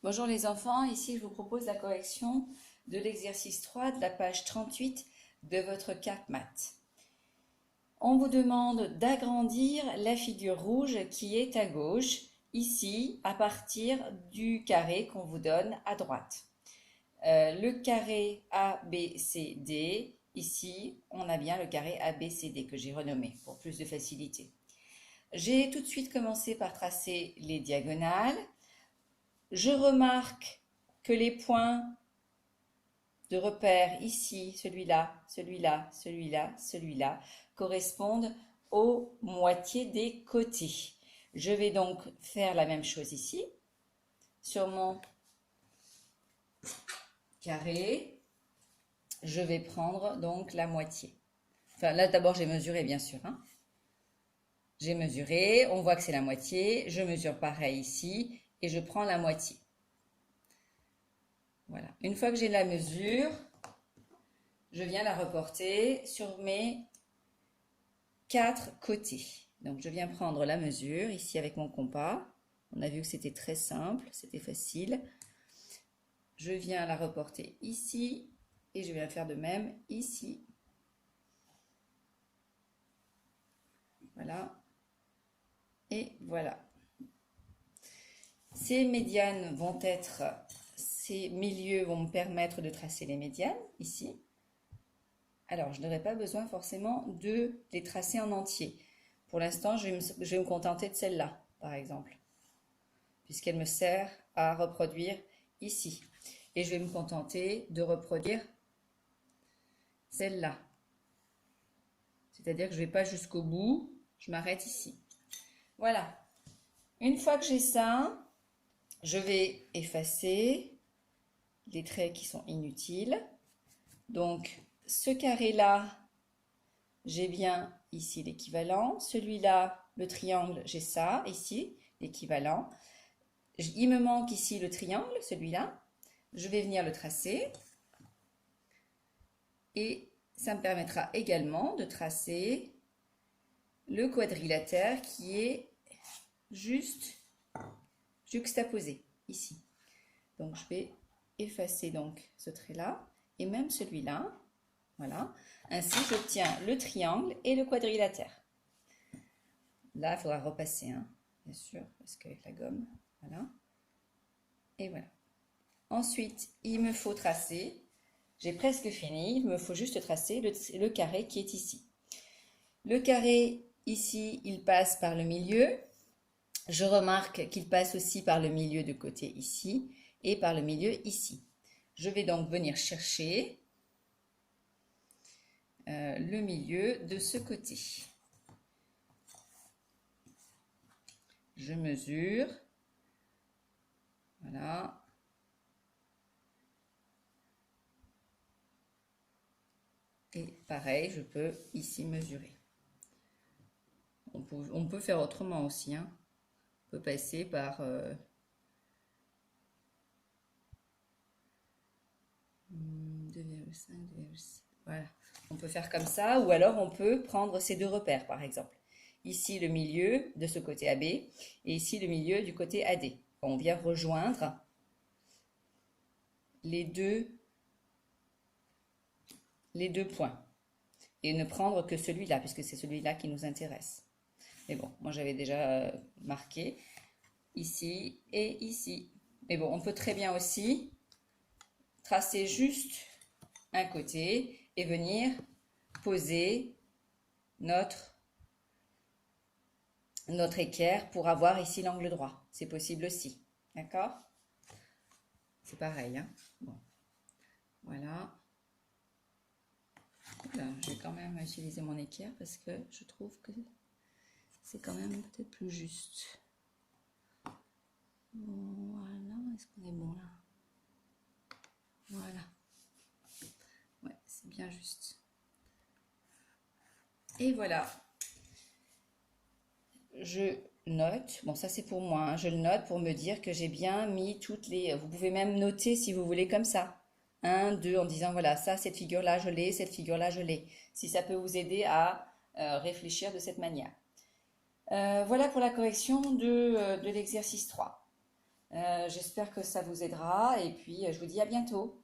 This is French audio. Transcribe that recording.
Bonjour les enfants, ici je vous propose la correction de l'exercice 3 de la page 38 de votre carte maths. On vous demande d'agrandir la figure rouge qui est à gauche, ici à partir du carré qu'on vous donne à droite. Le carré ABCD, ici on a bien le carré ABCD que j'ai renommé pour plus de facilité. J'ai tout de suite commencé par tracer les diagonales. Je remarque que les points de repère ici, celui-là, celui-là, celui-là, celui-là, correspondent aux moitiés des côtés. Je vais donc faire la même chose ici, sur mon carré. Je vais prendre donc la moitié. Enfin là d'abord j'ai mesuré bien sûr. J'ai mesuré, on voit que c'est la moitié. Je mesure pareil ici et je prends la moitié. Voilà. Une fois que j'ai la mesure, je viens la reporter sur mes 4 côtés. Donc je viens prendre la mesure ici avec mon compas. On a vu que c'était très simple, c'était facile. Je viens la reporter ici et je viens faire de même ici. Voilà. Et voilà. Ces médianes vont être, ces milieux vont me permettre de tracer les médianes ici. Alors, je n'aurai pas besoin forcément de les tracer en entier. Pour l'instant, je vais me contenter de celle-là, par exemple, puisqu'elle me sert à reproduire ici. Et je vais me contenter de reproduire celle-là. C'est-à-dire que je ne vais pas jusqu'au bout, je m'arrête ici. Voilà. Une fois que j'ai ça, je vais effacer les traits qui sont inutiles. Donc, ce carré-là, j'ai bien ici l'équivalent. Celui-là, le triangle, j'ai ça ici, l'équivalent. Il me manque ici le triangle, celui-là. Je vais venir le tracer. Et ça me permettra également de tracer le quadrilatère qui est juste juxtaposé ici. Donc, je vais effacer donc ce trait-là et même celui-là. Voilà. Ainsi, j'obtiens le triangle et le quadrilatère. Là, il faudra repasser, bien sûr, parce qu'avec la gomme, voilà. Et voilà. Ensuite, il me faut tracer. J'ai presque fini. Il me faut juste tracer le carré qui est ici. Le carré, ici, il passe par le milieu. Je remarque qu'il passe aussi par le milieu de côté ici et par le milieu ici. Je vais donc venir chercher le milieu de ce côté. Je mesure. Voilà. Et pareil, je peux ici mesurer. On peut faire autrement aussi. On peut passer par 2,5, 2,6. Voilà. On peut faire comme ça, ou alors on peut prendre ces deux repères, par exemple. Ici, le milieu de ce côté AB, et ici, le milieu du côté AD. On vient rejoindre les deux points. Et ne prendre que celui-là, puisque c'est celui-là qui nous intéresse. Mais bon, moi j'avais déjà marqué ici et ici. Mais bon, on peut très bien aussi tracer juste un côté et venir poser notre équerre pour avoir ici l'angle droit. C'est possible aussi. D'accord? C'est pareil. Bon. Voilà. Je vais quand même utiliser mon équerre parce que je trouve que c'est quand même peut-être plus juste. Voilà. Est-ce qu'on est bon là? Voilà. Ouais, c'est bien juste. Et voilà. Je note, bon ça c'est pour moi, je le note pour me dire que j'ai bien mis toutes les... Vous pouvez même noter si vous voulez comme ça. 1, 2, en disant voilà, ça, cette figure-là, je l'ai, cette figure-là, je l'ai. Si ça peut vous aider à réfléchir de cette manière. Voilà pour la correction de l'exercice 3. J'espère que ça vous aidera et puis je vous dis à bientôt.